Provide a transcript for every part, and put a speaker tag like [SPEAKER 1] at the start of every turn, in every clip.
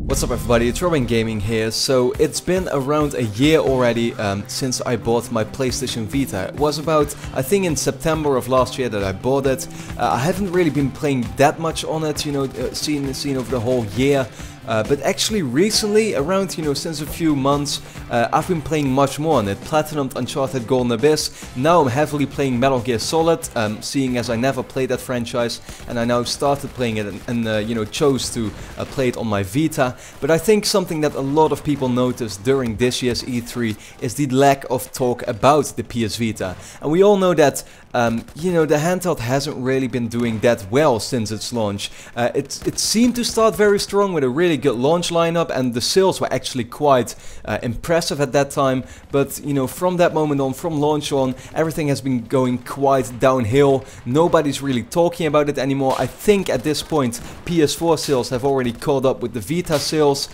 [SPEAKER 1] What's up everybody, it's Robin Gaming here. So it's been around a year already since I bought my PlayStation Vita. It was about, I think in September of last year that I bought it. I haven't really been playing that much on it, you know, seeing over the whole year. But actually recently, around, since a few months, I've been playing much more on it. Platinumed Uncharted Golden Abyss. Now I'm heavily playing Metal Gear Solid, seeing as I never played that franchise. And I now started playing it and chose to play it on my Vita. But I think something that a lot of people noticed during this year's E3 is the lack of talk about the PS Vita. And we all know that the handheld hasn't really been doing that well since its launch. It seemed to start very strong with a really good launch lineup, and the sales were actually quite impressive at that time. But from that moment on, from launch on, everything has been going quite downhill. Nobody's really talking about it anymore. I think at this point PS4 sales have already caught up with the Vita sales.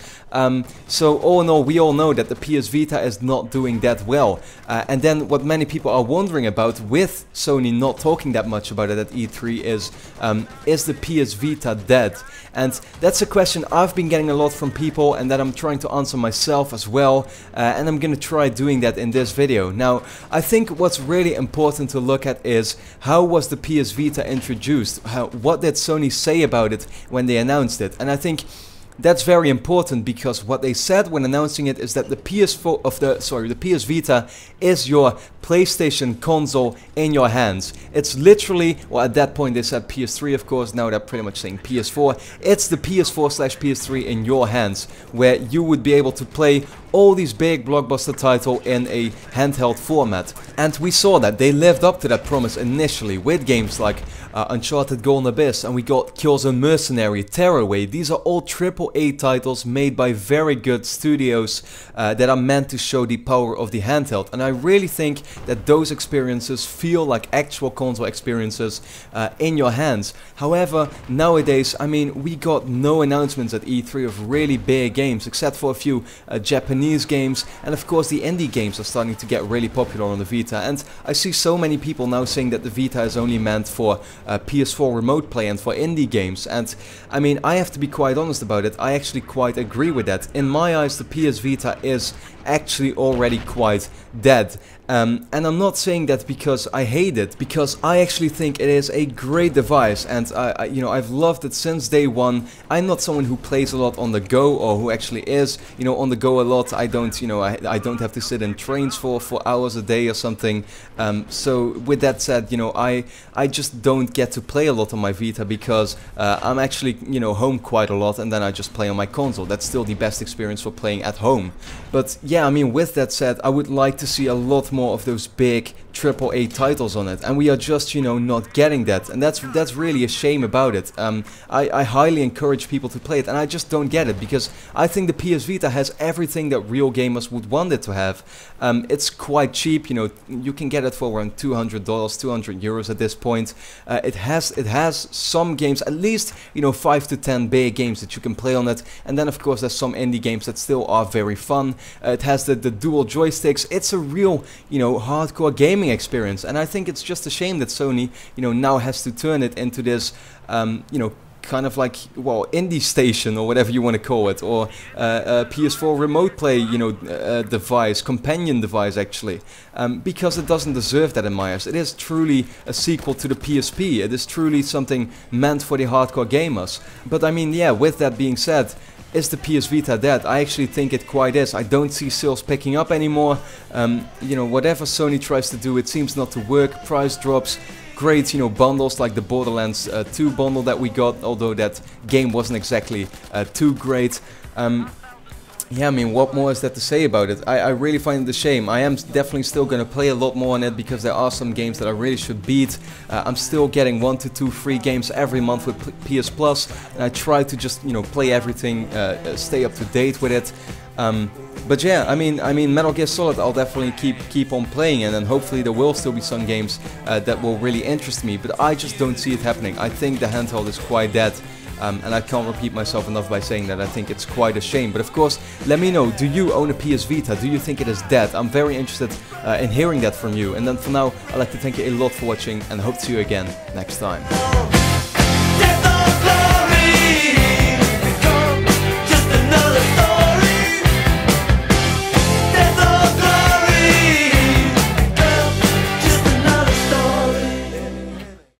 [SPEAKER 1] So all in all, we all know that the PS Vita is not doing that well. And then what many people are wondering about, with Sony not talking that much about it at E3, is the PS Vita dead? And that's a question I've been getting a lot from people, and that I'm trying to answer myself as well. And I'm gonna try doing that in this video. Now, I think what's really important to look at is, how was the PS Vita introduced? What did Sony say about it when they announced it? And I think that's very important, because what they said when announcing it is that the the PS Vita is your PlayStation console in your hands. It's literally, well, at that point they said PS3, of course, now they're pretty much saying PS4. It's the PS4/PS3 in your hands, where you would be able to play all these big blockbuster titles in a handheld format. And we saw that they lived up to that promise initially with games like Uncharted Golden Abyss, and we got Killzone Mercenary, Tearaway. These are all AAA titles made by very good studios that are meant to show the power of the handheld. And I really think that those experiences feel like actual console experiences in your hands. However, nowadays, I mean, we got no announcements at E3 of really big games, except for a few Japanese games, and of course the indie games are starting to get really popular on the Vita. And I see so many people now saying that the Vita is only meant for PS4 remote play and for indie games. And I mean, I have to be quite honest about it, I actually quite agree with that. In my eyes, the PS Vita is actually already quite dead. And I'm not saying that because I hate it, because I actually think it is a great device, and I've loved it since day one. I'm not someone who plays a lot on the go, or who actually is on the go a lot. I don't I don't have to sit in trains for hours a day or something. So with that said, I just don't get to play a lot on my Vita, because I'm actually home quite a lot, and then I just play on my console. That's still the best experience for playing at home. But yeah, I mean, with that said, I would like to see a lot more of those big AAA titles on it, and we are just not getting that, and that's really a shame about it. I highly encourage people to play it, and I just don't get it, because I think the PS Vita has everything that real gamers would want it to have. It's quite cheap, you can get it for around $200, €200 at this point. It has some games, at least 5 to 10 big games that you can play on it, and then of course there's some indie games that still are very fun. It has the dual joysticks. It's a real hardcore gaming experience, and I think it's just a shame that Sony now has to turn it into this kind of like, well, indie station, or whatever you want to call it, or PS4 remote play device, companion device actually, because it doesn't deserve that in my eyes. It is truly a sequel to the PSP. It is truly something meant for the hardcore gamers. But I mean, yeah, with that being said, is the PS Vita dead? I actually think it quite is. I don't see sales picking up anymore. Whatever Sony tries to do, it seems not to work. Price drops, great, bundles like the Borderlands 2 bundle that we got, although that game wasn't exactly too great. Yeah, I mean, what more is there to say about it? I really find it a shame. I am definitely still going to play a lot more on it, because there are some games that I really should beat. I'm still getting 1 to 2 free games every month with PS Plus, and I try to just, play everything, stay up to date with it. But yeah, I mean, Metal Gear Solid, I'll definitely keep on playing, and then hopefully there will still be some games that will really interest me. But I just don't see it happening. I think the handheld is quite dead. And I can't repeat myself enough by saying that I think it's quite a shame. But of course, let me know, do you own a PS Vita? Do you think it is dead? I'm very interested in hearing that from you. And then for now, I'd like to thank you a lot for watching, and hope to see you again next time.
[SPEAKER 2] Death or glory.